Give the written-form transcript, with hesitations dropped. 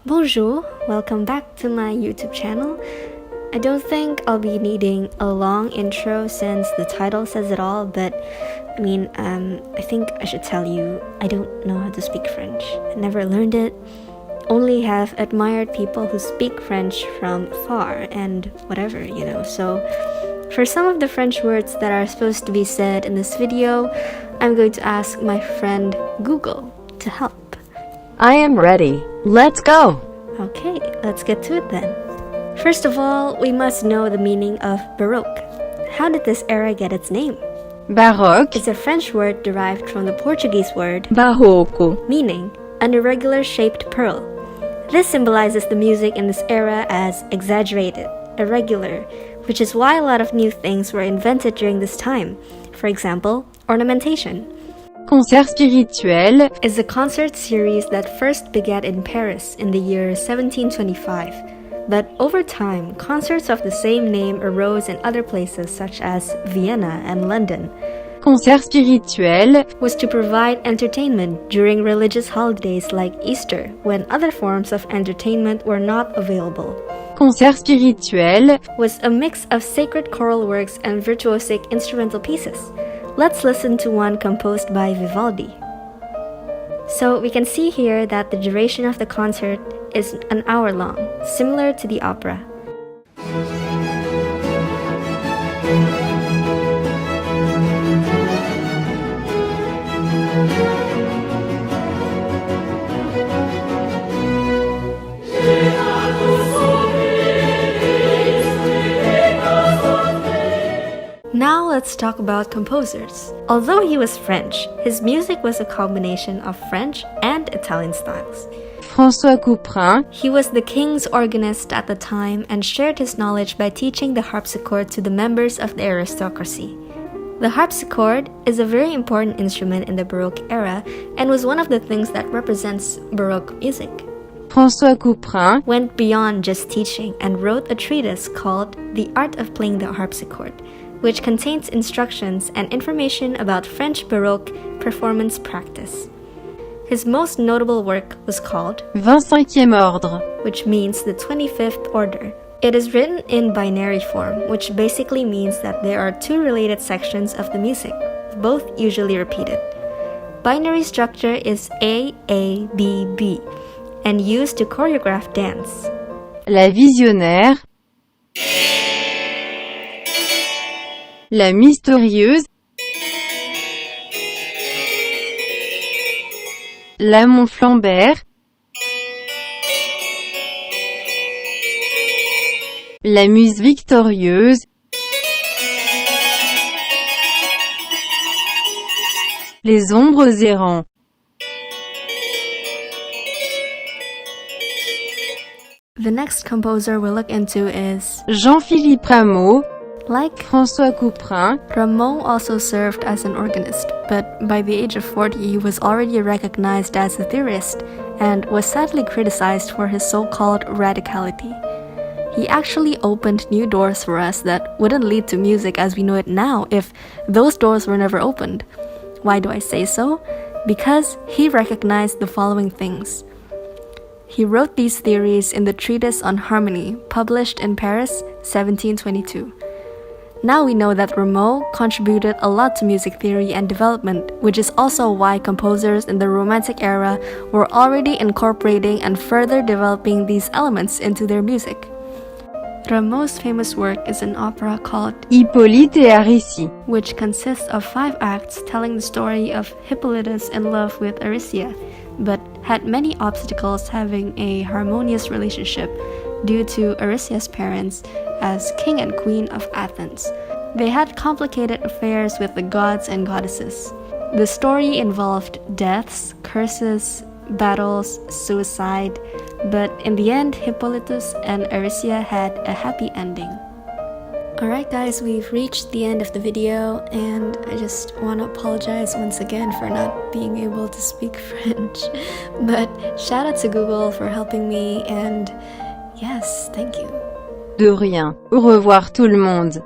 Bonjour, welcome back to my YouTube channel. I don't think I'll be needing a long intro since the title says it all, but I think I should tell you I don't know how to speak French. I never learned it, only have admired people who speak French from afar and whatever, so for some of the French words that are supposed to be said in this video, I'm going to ask my friend Google to help. I am ready. Let's go! Okay, let's get to it then. First of all, we must know the meaning of Baroque. How did this era get its name? Baroque It's a French word derived from the Portuguese word Baroque, meaning an irregular shaped pearl. This symbolizes the music in this era as exaggerated, irregular, which is why a lot of new things were invented during this time. For example, ornamentation. Concert Spirituel Is a concert series that first began in Paris in the year 1725. But over time, concerts of the same name arose in other places such as Vienna and London. Concert Spirituel Was to provide entertainment during religious holidays like Easter, when other forms of entertainment were not available. Concert Spirituel Was a mix of sacred choral works and virtuosic instrumental pieces. Let's listen to one composed by Vivaldi. So we can see here that the duration of the concert is an hour long, similar to the opera. Now let's talk about composers. Although he was French, his music was a combination of French and Italian styles. François Couperin He was the king's organist at the time and shared his knowledge by teaching the harpsichord to the members of the aristocracy. The harpsichord is a very important instrument in the Baroque era and was one of the things that represents Baroque music. François Couperin Went beyond just teaching and wrote a treatise called The Art of Playing the Harpsichord, which contains instructions and information about French Baroque performance practice. His most notable work was called 25e ordre, which means the 25th order. It is written in binary form, which basically means that there are two related sections of the music, both usually repeated. Binary structure is A-A-B-B, and used to choreograph dance. la visionnaire, la mystérieuse, la Montflambert, la muse victorieuse, les ombres errants. The next composer we'll look into is, Jean-Philippe Rameau, like François Couperin, Rameau also served as an organist, but by the age of 40 he was already recognized as a theorist and was sadly criticized for his so-called radicality. He actually opened new doors for us that wouldn't lead to music as we know it now if those doors were never opened. Why do I say so? Because he recognized the following things. He wrote these theories in the Treatise on Harmony, published in Paris, 1722. Now we know that Rameau contributed a lot to music theory and development, which is also why composers in the Romantic era were already incorporating and further developing these elements into their music. Rameau's famous work is an opera called Hippolyte et Aricie, which consists of 5 acts telling the story of Hippolytus in love with Aricie, but had many obstacles having a harmonious relationship due to Aricie's parents as king and queen of Athens. They had complicated affairs with the gods and goddesses. The story involved deaths, curses, battles, suicide, but in the end, Hippolytus and Aricie had a happy ending. Alright guys, we've reached the end of the video, and I just want to apologize once again for not being able to speak French. But shout out to Google for helping me, and yes, thank you. De rien. Au revoir tout le monde.